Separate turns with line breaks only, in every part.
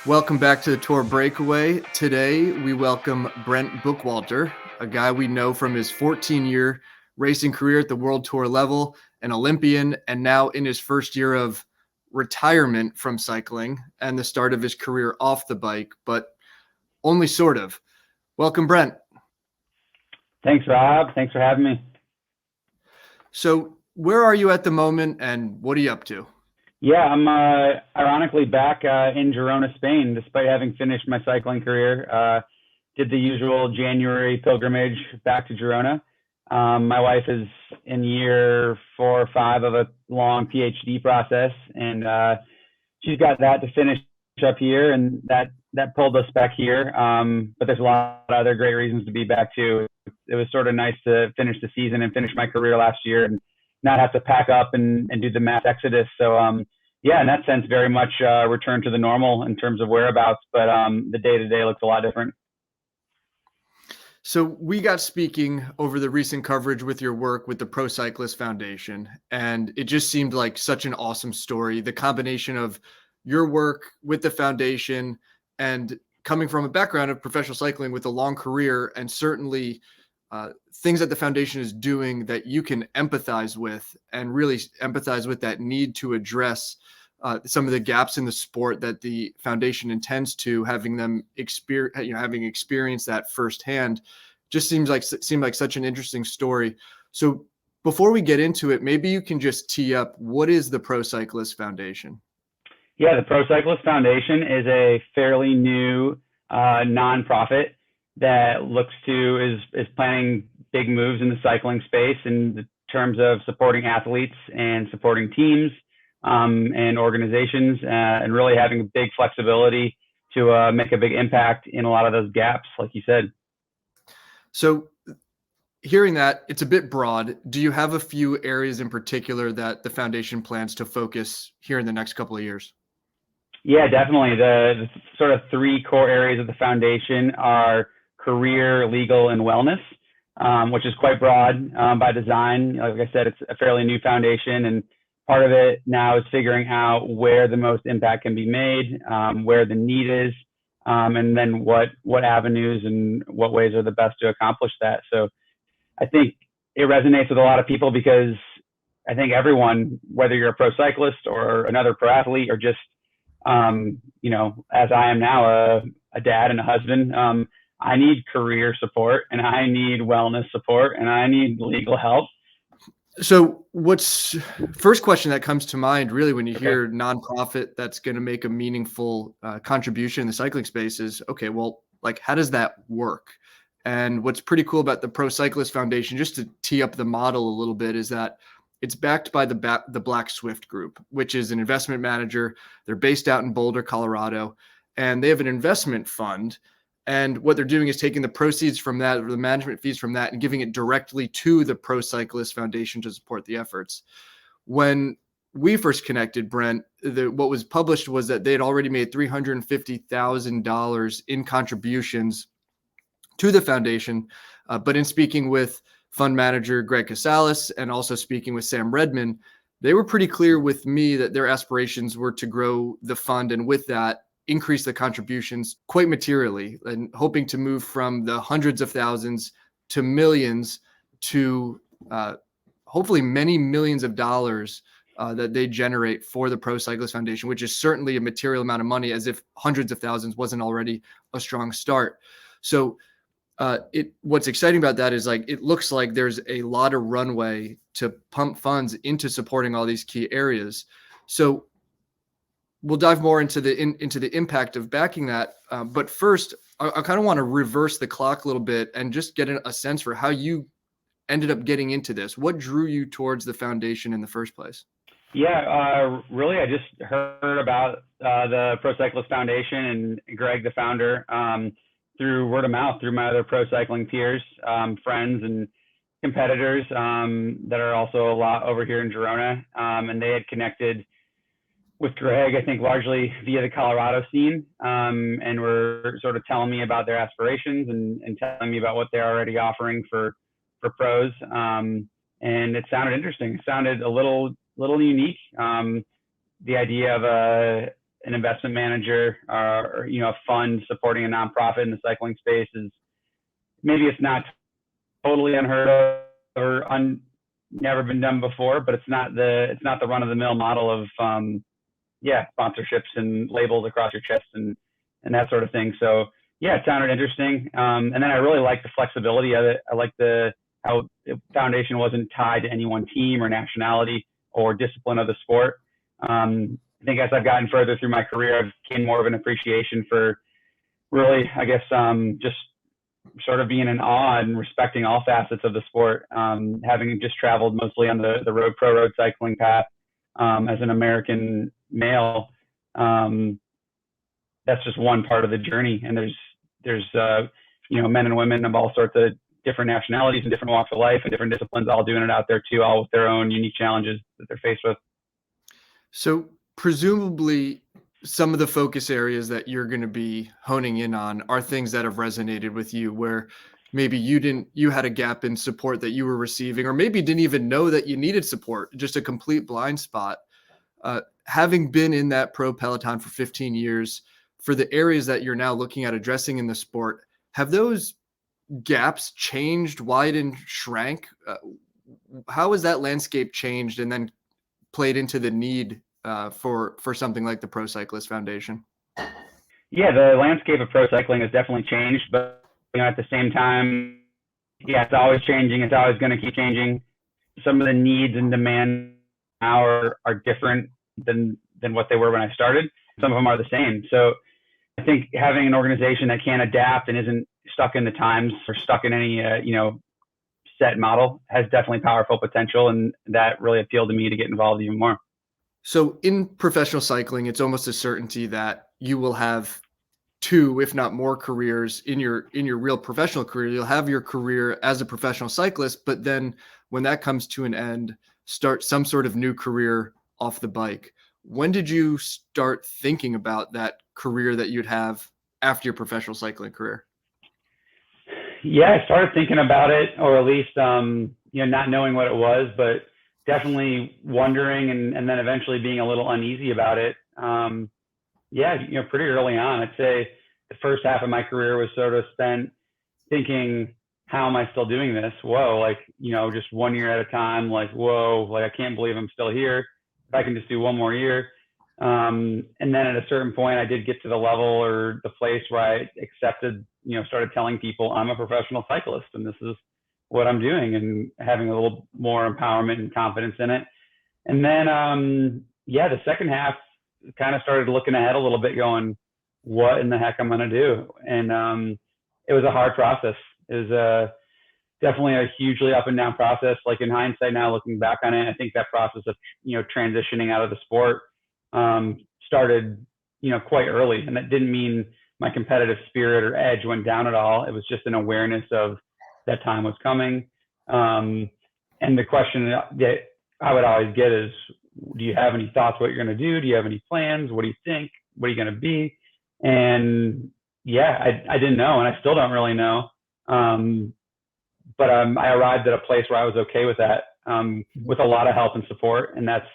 Welcome back to the Tour Breakaway. Today, we welcome Brent Bookwalter, a guy we know from his 14-year racing career at the World Tour level, an Olympian, and now in his first year of retirement from cycling and the start of his career off the bike, but only sort of. Welcome, Brent.
Thanks, Rob. Thanks for having me.
So, where are you at the moment, and what are you up to?
Yeah, I'm ironically back in Girona, Spain, despite having finished my cycling career. Did the usual January pilgrimage back to Girona. My wife is in year 4 or 5 of a long PhD process, and she's got that to finish up here, and that pulled us back here. But there's a lot of other great reasons to be back too. It was sort of nice to finish the season and finish my career last year and not have to pack up and do the mass exodus. So yeah, in that sense, very much return to the normal in terms of whereabouts, but the day-to-day looks a lot different.
So we got speaking over the recent coverage with your work with the Pro Cyclist Foundation, and it just seemed like such an awesome story. The combination of your work with the foundation and coming from a background of professional cycling with a long career, and certainly things that the foundation is doing that you can empathize with and really empathize with that need to address some of the gaps in the sport that the foundation intends to, having them having experienced that firsthand, just seemed like such an interesting story. So before we get into it, maybe you can just tee up, what is the Pro Cyclist Foundation?
Yeah, the Pro Cyclist Foundation is a fairly new nonprofit that is planning big moves in the cycling space in terms of supporting athletes and supporting teams and organizations, and really having a big flexibility to make a big impact in a lot of those gaps, like you said.
So hearing that, it's a bit broad. Do you have a few areas in particular that the foundation plans to focus here in the next couple of years?
Yeah, definitely. The sort of 3 core areas of the foundation are career, legal, and wellness, which is quite broad by design. Like I said, it's a fairly new foundation, and part of it now is figuring out where the most impact can be made, where the need is, and then what avenues and what ways are the best to accomplish that. So I think it resonates with a lot of people because I think everyone, whether you're a pro cyclist or another pro athlete or just, as I am now, a dad and a husband, I need career support and I need wellness support and I need legal help.
So first question that comes to mind really when you hear nonprofit that's going to make a meaningful contribution in the cycling space is, okay, well, like, how does that work? And what's pretty cool about the Pro Cyclist Foundation, just to tee up the model a little bit, is that it's backed by the Black Swift Group, which is an investment manager. They're based out in Boulder, Colorado, and they have an investment fund. And what they're doing is taking the proceeds from that, or the management fees from that, and giving it directly to the Pro Cyclist Foundation to support the efforts. When we first connected, Brent, what was published was that they had already made $350,000 in contributions to the foundation. But in speaking with fund manager Greg Casales and also speaking with Sam Redman, they were pretty clear with me that their aspirations were to grow the fund, and with that, increase the contributions quite materially, and hoping to move from the hundreds of thousands to millions to hopefully many millions of dollars that they generate for the Pro Cyclist Foundation, which is certainly a material amount of money, as if hundreds of thousands wasn't already a strong start. So what's exciting about that is, like, it looks like there's a lot of runway to pump funds into supporting all these key areas. So we'll dive more into the impact of backing that. But first, I kind of want to reverse the clock a little bit and just get a sense for how you ended up getting into this. What drew you towards the foundation in the first place?
Yeah, really, I just heard about the Pro Cyclist Foundation and Greg, the founder, through word of mouth, through my other pro cycling peers, friends and competitors that are also a lot over here in Girona. And they had connected with Greg, I think largely via the Colorado scene, and were sort of telling me about their aspirations and telling me about what they're already offering for pros. And it sounded interesting. It sounded a little unique. The idea of an investment manager or a fund supporting a nonprofit in the cycling space is maybe it's not totally unheard of or never been done before, but it's not the run of the mill model of sponsorships and labels across your chest and that sort of thing. So yeah, it sounded interesting. And then I really liked the flexibility of it. I liked how the foundation wasn't tied to any one team or nationality or discipline of the sport. I think as I've gotten further through my career, I've gained more of an appreciation for really, I guess, just sort of being in awe and respecting all facets of the sport. Having just traveled mostly on the pro road cycling path as an American male, that's just one part of the journey. And there's men and women of all sorts of different nationalities and different walks of life and different disciplines all doing it out there too, all with their own unique challenges that they're faced with.
So presumably some of the focus areas that you're going to be honing in on are things that have resonated with you, where maybe you had a gap in support that you were receiving, or maybe didn't even know that you needed support, just a complete blind spot. Having been in that pro peloton for 15 years, for the areas that you're now looking at addressing in the sport, have those gaps changed, widened, shrank? How has that landscape changed and then played into the need for something like the Pro Cyclist Foundation?
Yeah, the landscape of pro cycling has definitely changed, but at the same time, it's always changing. It's always going to keep changing. Some of the needs and demands now are different than what they were when I started. Some of them are the same. So I think having an organization that can adapt and isn't stuck in the times or stuck in any set model has definitely powerful potential, and that really appealed to me to get involved even more.
So in professional cycling, it's almost a certainty that you will have two, if not more, careers in your real professional career. You'll have your career as a professional cyclist, but then when that comes to an end, start some sort of new career off the bike. When did you start thinking about that career that you'd have after your professional cycling career?
Yeah, I started thinking about it, or at least, not knowing what it was, but definitely wondering and then eventually being a little uneasy about it. Pretty early on. I'd say the first half of my career was sort of spent thinking, how am I still doing this? Whoa, just 1 year at a time, whoa, I can't believe I'm still here. If I can just do one more year. And then at a certain point, I did get to the level or the place where I accepted, started telling people I'm a professional cyclist and this is what I'm doing, and having a little more empowerment and confidence in it. And then, the second half kind of started looking ahead a little bit, going, what in the heck I'm going to do? And it was a hard process. It was definitely a hugely up and down process. Like in hindsight now, looking back on it, I think that process of, transitioning out of the sport started, quite early. And that didn't mean my competitive spirit or edge went down at all. It was just an awareness of that time was coming. And the question that I would always get is, do you have any thoughts what you're going to do? Do you have any plans? What do you think? What are you going to be? And I didn't know, and I still don't really know. But I arrived at a place where I was okay with that, with a lot of help and support. And that's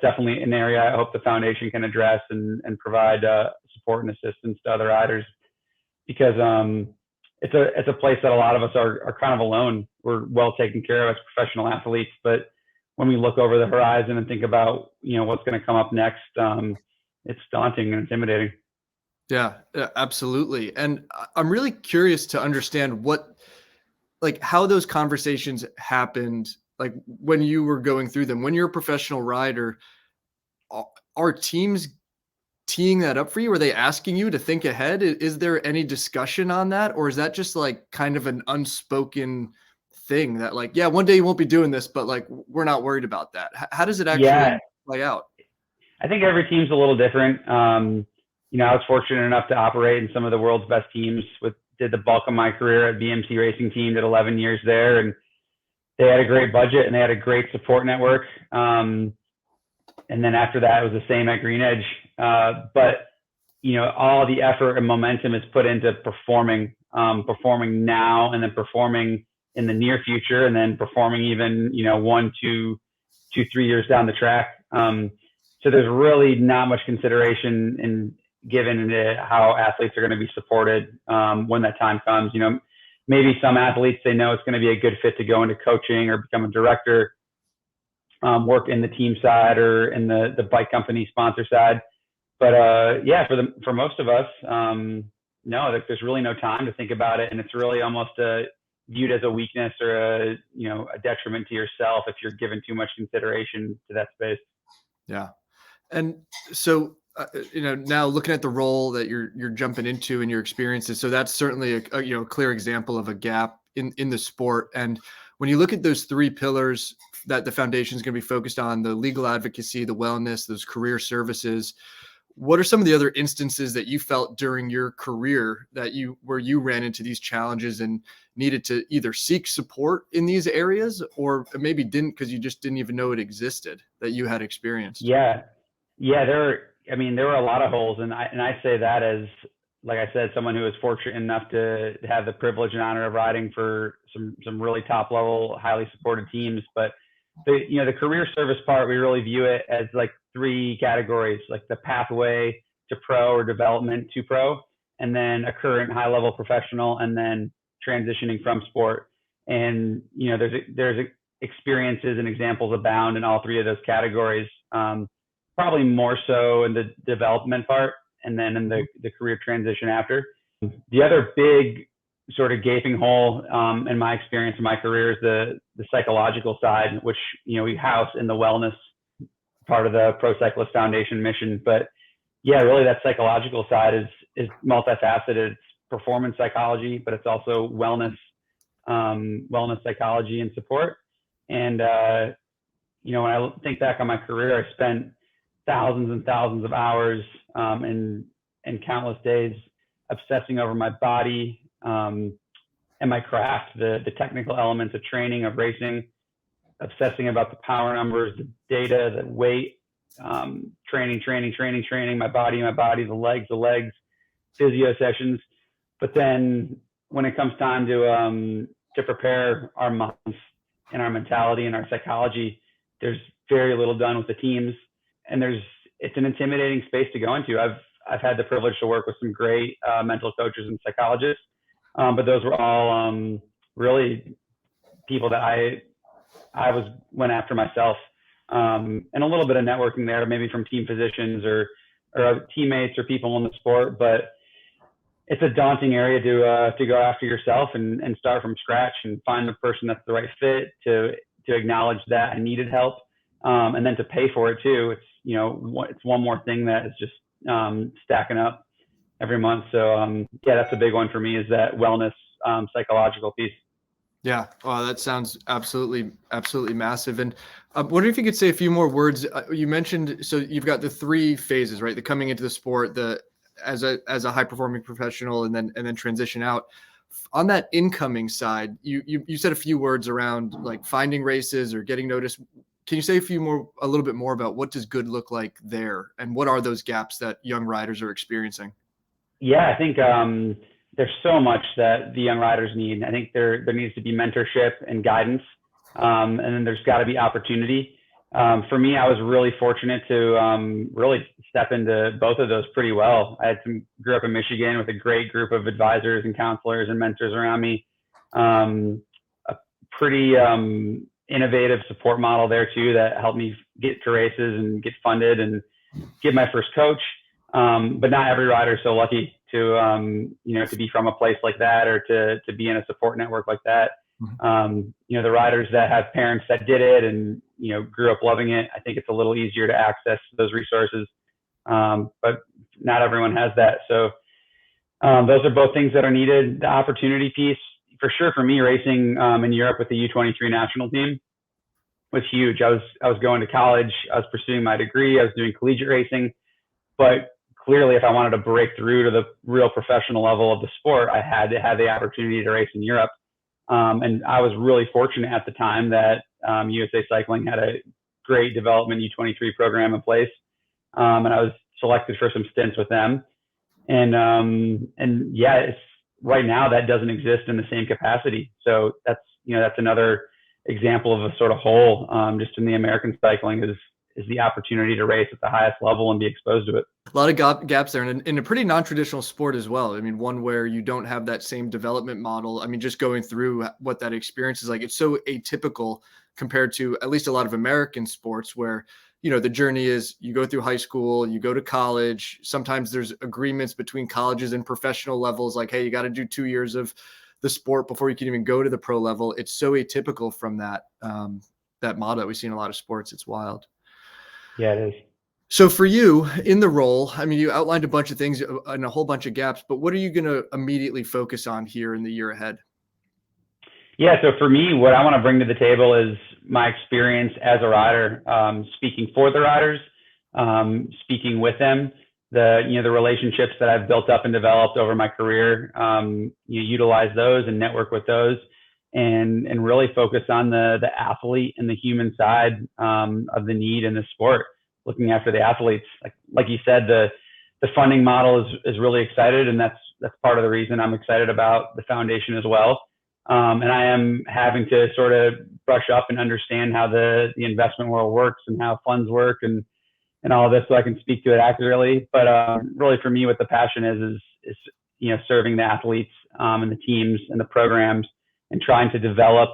definitely an area I hope the foundation can address and provide support and assistance to other riders, because it's a place that a lot of us are kind of alone. We're well taken care of as professional athletes, but when we look over the horizon and think about, what's going to come up next, it's daunting and intimidating.
Yeah, absolutely. And I'm really curious to understand how those conversations happened, like when you were going through them. When you're a professional rider, are teams teeing that up for you? Are they asking you to think ahead? Is there any discussion on that? Or is that just kind of an unspoken thing that one day you won't be doing this, but we're not worried about that? How does it actually play out?
I think every team's a little different. I was fortunate enough to operate in some of the world's best teams. Did the bulk of my career at BMC Racing Team, did 11 years there, and they had a great budget and they had a great support network. And then after that, it was the same at Green Edge. But all the effort and momentum is put into performing now, and then performing in the near future, and then performing even 1, 2, 3 years down the track. So there's really not much consideration in given into how athletes are going to be supported when that time comes. Maybe some athletes, they know it's going to be a good fit to go into coaching or become a director, work in the team side or in the bike company sponsor side. But for most of us, no, there's really no time to think about it, and it's really almost viewed as a weakness or a detriment to yourself if you're given too much consideration to that space.
Yeah, and so now looking at the role that you're jumping into and your experiences, so that's certainly a clear example of a gap in the sport. And when you look at those three pillars that the foundation is going to be focused on, the legal advocacy, the wellness, those career services, what are some of the other instances that you felt during your career where you ran into these challenges and needed to either seek support in these areas or maybe didn't because you just didn't even know it existed that you had experienced?
Yeah. There were a lot of holes, and I say that as, like I said, someone who was fortunate enough to have the privilege and honor of riding for some really top level, highly supported teams. But the career service part, we really view it as like three categories, like the pathway to pro or development to pro, and then a current high level professional, and then transitioning from sport. And there's experiences and examples abound in all three of those categories. Probably more so in the development part, and then in the career transition after. The other big sort of gaping hole in my experience in my career is the psychological side, which we house in the wellness part of the Pro Cyclist Foundation mission. But yeah, really that psychological side is multifaceted. It's performance psychology, but it's also wellness psychology and support. And when I think back on my career, I spent thousands and thousands of hours and countless days obsessing over my body and my craft, the technical elements of training, of racing, obsessing about the power numbers, the data, the weight, training, my body, the legs, physio sessions. But then when it comes time to prepare our minds and our mentality and our psychology, there's very little done with the teams. And it's an intimidating space to go into. I've had the privilege to work with some great mental coaches and psychologists, but those were all really people that I went after myself, and a little bit of networking there, maybe from team physicians or teammates or people in the sport. But it's a daunting area to go after yourself and start from scratch and find the person that's the right fit, to acknowledge that I needed help, and then to pay for it too. It's one more thing that is just stacking up every month. So that's a big one for me, is that wellness psychological piece.
Yeah. Wow. That sounds absolutely massive. And I'm wondering if you could say a few more words. You mentioned, so you've got the three phases, right? The coming into the sport, as a high performing professional, and then transition out. On that incoming side, you said a few words around like finding races or getting noticed. Can you say a little bit more about what does good look like there, and what are those gaps that young riders are experiencing?
Yeah, I think there's so much that the young riders need. I think there needs to be mentorship and guidance, and then there's got to be opportunity. For me, I was really fortunate to really step into both of those pretty well. I grew up in Michigan with a great group of advisors and counselors and mentors around me. A pretty innovative support model there too, that helped me get to races and get funded and get my first coach. But not every rider is so lucky to be from a place like that, or to be in a support network like that. The riders that have parents that did it and, grew up loving it, I think it's a little easier to access those resources. But not everyone has that. So those are both things that are needed. The opportunity piece, for sure, for me, racing in Europe with the U23 national team was huge. I was going to college. I was pursuing my degree. I was doing collegiate racing. But clearly, if I wanted to break through to the real professional level of the sport, I had to have the opportunity to race in Europe. And I was really fortunate at the time that USA Cycling had a great development U23 program in place. And I was selected for some stints with them. And yeah, it's right now that doesn't exist in the same capacity. So that's another example of a sort of hole just in the American cycling, is the opportunity to race at the highest level and be exposed to it.
A lot of gaps there, and in a pretty non-traditional sport as well. I mean, one where you don't have that same development model. I mean, just going through what that experience is like, it's so atypical compared to at least a lot of American sports where, you know, the journey is you go through high school, you go to college. Sometimes there's agreements between colleges and professional levels, like, hey, you got to do 2 years of the sport before you can even go to the pro level. It's so atypical from that model that we see in a lot of sports. It's wild.
Yeah, it is.
So for you in the role, I mean, you outlined a bunch of things and a whole bunch of gaps, but what are you going to immediately focus on here in the year ahead?
Yeah, so for me, what I want to bring to the table is my experience as a rider, speaking for the riders, speaking with them, the relationships that I've built up and developed over my career, you utilize those and network with those, and really focus on the athlete and the human side of the need in the sport, looking after the athletes. Like you said, the funding model is really excited, and that's part of the reason I'm excited about the foundation as well. And I am having to sort of brush up and understand how the investment world works and how funds work and all of this, so I can speak to it accurately. But really, for me, what the passion is serving the athletes and the teams and the programs, and trying to develop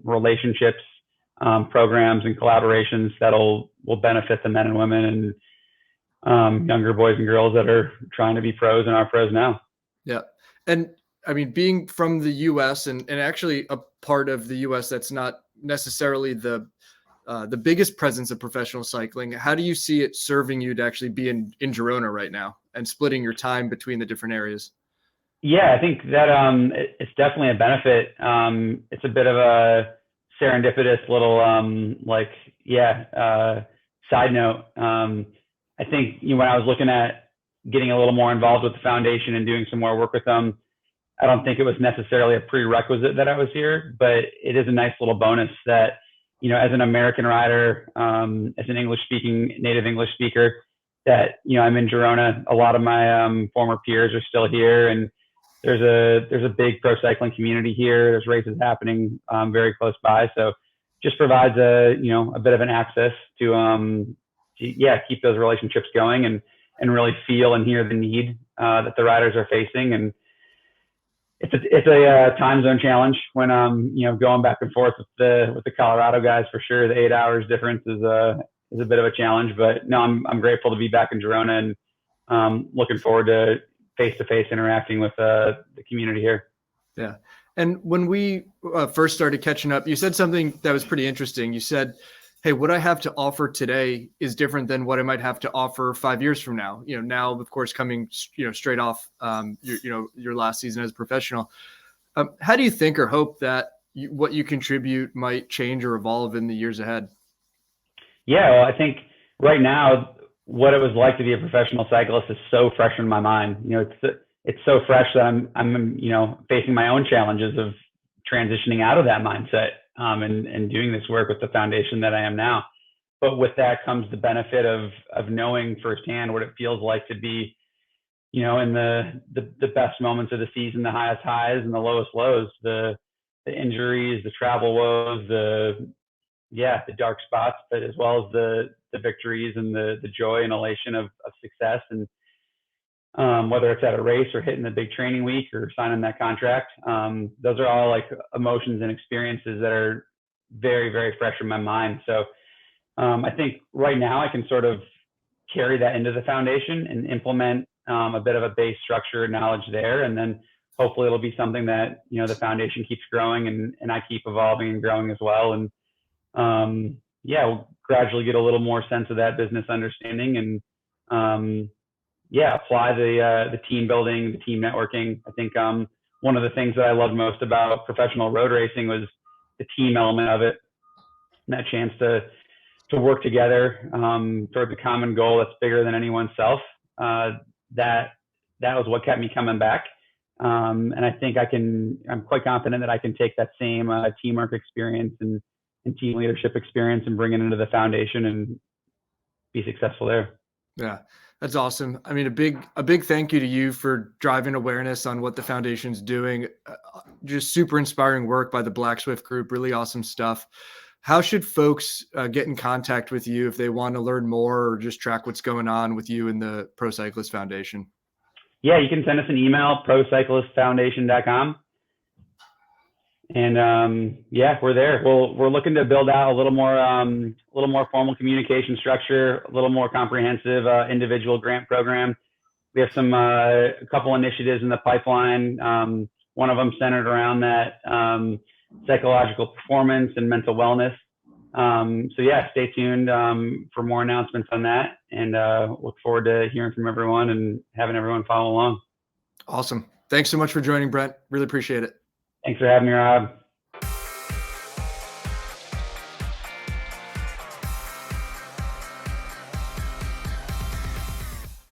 relationships, programs, and collaborations that'll benefit the men and women and younger boys and girls that are trying to be pros and are pros now.
Yeah, and I mean, being from the U.S. and actually a part of the U.S. that's not necessarily the biggest presence of professional cycling, how do you see it serving you to actually be in Girona right now and splitting your time between the different areas?
Yeah, I think that it's definitely a benefit. It's a bit of a serendipitous little side note. I think when I was looking at getting a little more involved with the foundation and doing some more work with them, I don't think it was necessarily a prerequisite that I was here, but it is a nice little bonus that, as an American rider, as an native English speaker, that, I'm in Girona. A lot of my former peers are still here, and there's a big pro cycling community here. There's races happening very close by. So just provides a bit of an access to keep those relationships going and really feel and hear the need that the riders are facing. And it's a time zone challenge when going back and forth with the Colorado guys, for sure. The 8 hours difference is a bit of a challenge, but no, I'm grateful to be back in Girona and looking forward to face-to-face interacting with the community here.
Yeah. And when we first started catching up, you said something that was pretty interesting. You said, hey, what I have to offer today is different than what I might have to offer 5 years from now. Now, of course, coming, straight off, your last season as a professional. How do you think or hope that what you contribute might change or evolve in the years ahead?
Yeah, well, I think right now, what it was like to be a professional cyclist is so fresh in my mind. It's so fresh that I'm facing my own challenges of transitioning out of that mindset. And doing this work with the foundation that I am now. But with that comes the benefit of knowing firsthand what it feels like to be, in the best moments of the season, the highest highs and the lowest lows, the injuries, the travel woes, the dark spots, but as well as the victories and the joy and elation of success. And whether it's at a race or hitting the big training week or signing that contract, those are all like emotions and experiences that are very, very fresh in my mind. So I think right now I can sort of carry that into the foundation and implement a bit of a base structure knowledge there. And then hopefully it'll be something that, the foundation keeps growing and I keep evolving and growing as well. And we'll gradually get a little more sense of that business understanding and apply the team building, the team networking. I think one of the things that I loved most about professional road racing was the team element of it, and that chance to work together towards a common goal that's bigger than anyone's self. That was what kept me coming back. And I think I'm quite confident that I can take that same teamwork experience and team leadership experience and bring it into the foundation and be successful there.
Yeah. That's awesome. I mean, a big thank you to you for driving awareness on what the foundation's doing. Just super inspiring work by the Black Swift group. Really awesome stuff. How should folks get in contact with you if they want to learn more or just track what's going on with you and the Pro Cyclist Foundation?
Yeah, you can send us an email, procyclistfoundation.com. And yeah, we're there. We're looking to build out a little more formal communication structure, a little more comprehensive individual grant program. We have a couple initiatives in the pipeline. One of them centered around that psychological performance and mental wellness. So yeah, stay tuned for more announcements on that, and look forward to hearing from everyone and having everyone follow along.
Awesome. Thanks so much for joining, Brent. Really appreciate it.
Thanks for having me, Rob.